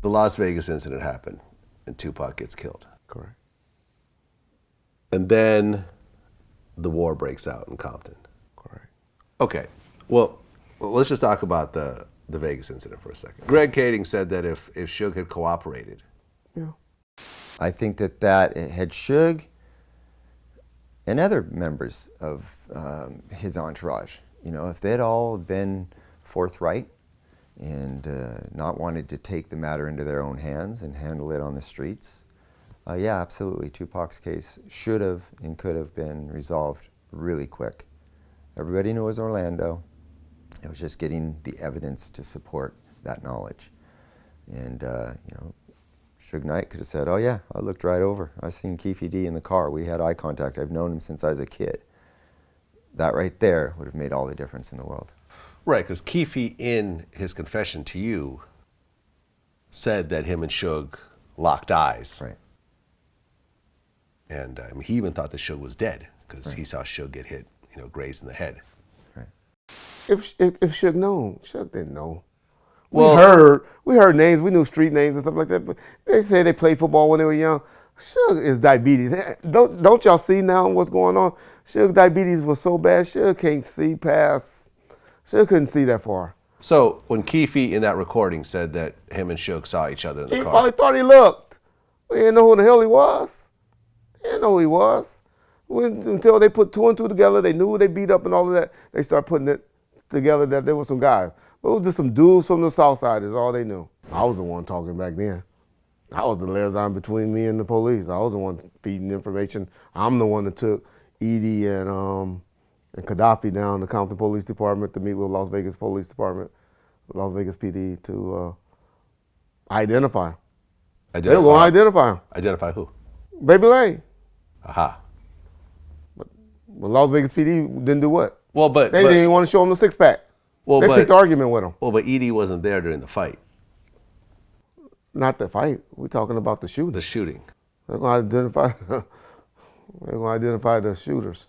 The Las Vegas incident happened, and Tupac gets killed. Correct. And then the war breaks out in Compton. Correct. Okay, well, let's just talk about the Vegas incident for a second. Greg Kading said that if Suge had cooperated. Yeah. I think that had Suge and other members of his entourage, you know, if they'd all been forthright and not wanted to take the matter into their own hands and handle it on the streets, yeah, absolutely, Tupac's case should have and could have been resolved really quick. Everybody knew it was Orlando. It was just getting the evidence to support that knowledge. And, you know, Suge Knight could have said, oh yeah, I looked right over. I seen Keefe D in the car. We had eye contact. I've known him since I was a kid. That right there would have made all the difference in the world. Right, because Keefe, in his confession to you, said that him and Suge locked eyes. Right. And I mean, he even thought that Suge was dead because he saw Suge get hit, you know, grazed in the head. Right. If Suge known, Suge didn't know. Well, we heard names, we knew street names and stuff like that, but they say they played football when they were young. Suge is diabetes. Don't y'all see now what's going on? Suge diabetes was so bad, Suge can't see past, Suge couldn't see that far. So when Keefe in that recording said that him and Suge saw each other in the He car. probably thought he looked. He didn't know who the hell he was. He didn't know who he was. Until they put two and two together, they knew they beat up and all of that, they started putting it together that there were some guys. But it was just some dudes from the south side is all they knew. I was the one talking back then. I was the liaison between me and the police. I was the one feeding information. I'm the one that took Edie and Gaddafi down to Compton Police Department to meet with Las Vegas Police Department, Las Vegas PD to identify him. They were going to identify him. Identify who? Baby Lane. Aha. But Las Vegas PD didn't do what? Well, they didn't even want to show him the six-pack. Well, they picked the argument with him. Well, but Edie wasn't there during the fight. Not the fight. We're talking about the shooting. The shooting. They're going to identify. They're going to identify the shooters.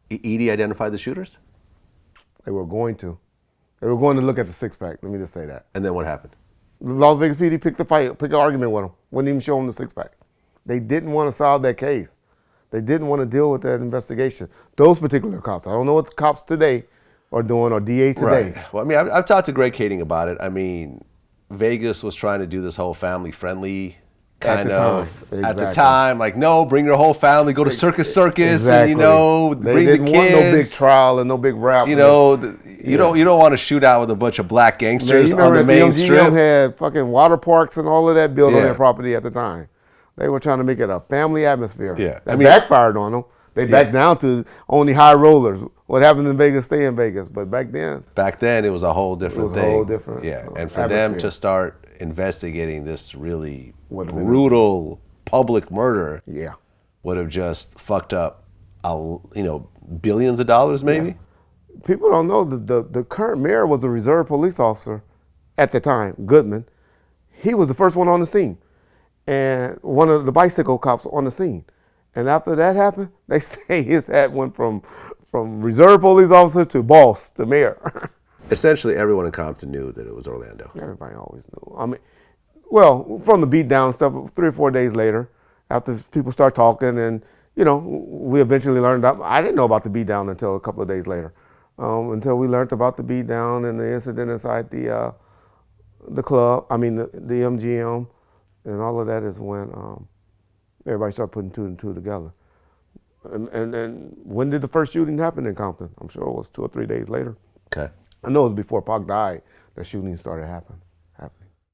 Edie identified the shooters? They were going to. They were going to look at the six-pack. Let me just say that. And then what happened? Las Vegas PD picked the argument with him. Wouldn't even show him the six-pack. They didn't want to solve that case. They didn't want to deal with that investigation. Those particular cops. I don't know what the cops today are doing, or DA today. Right. Well, I mean, I've talked to Greg Kading about it. I mean, Vegas was trying to do this whole family-friendly kind of at the time. Like, no, bring your whole family, go to Circus, and you know, bring the kids. They didn't want no big trial and no big rap. You know, you don't want to shoot out with a bunch of black gangsters on the main strip. MGM had fucking water parks and all of that built on their property at the time. They were trying to make it a family atmosphere. Yeah, that backfired on them. They backed down to only high rollers. What happened in Vegas, stay in Vegas. But back then, it was a whole different thing. It was a whole different and for them to start investigating this really brutal public murder, would have just fucked up, billions of dollars maybe. Yeah. People don't know that the current mayor was a reserve police officer at the time, Goodman. He was the first one on the scene, and one of the bicycle cops on the scene. And after that happened, they say his hat went from reserve police officer to boss, to mayor. Essentially, everyone in Compton knew that it was Orlando. Everybody always knew. I mean, well, from the beat down stuff, 3 or 4 days later, after people start talking, and we eventually learned about. I didn't know about the beat down until a couple of days later, until we learned about the beat down and the incident inside the club. I mean, the MGM, and all of that is when everybody started putting two and two together. And when did the first shooting happen in Compton? I'm sure it was 2 or 3 days later. Okay. I know it was before Pac died that shooting started happening.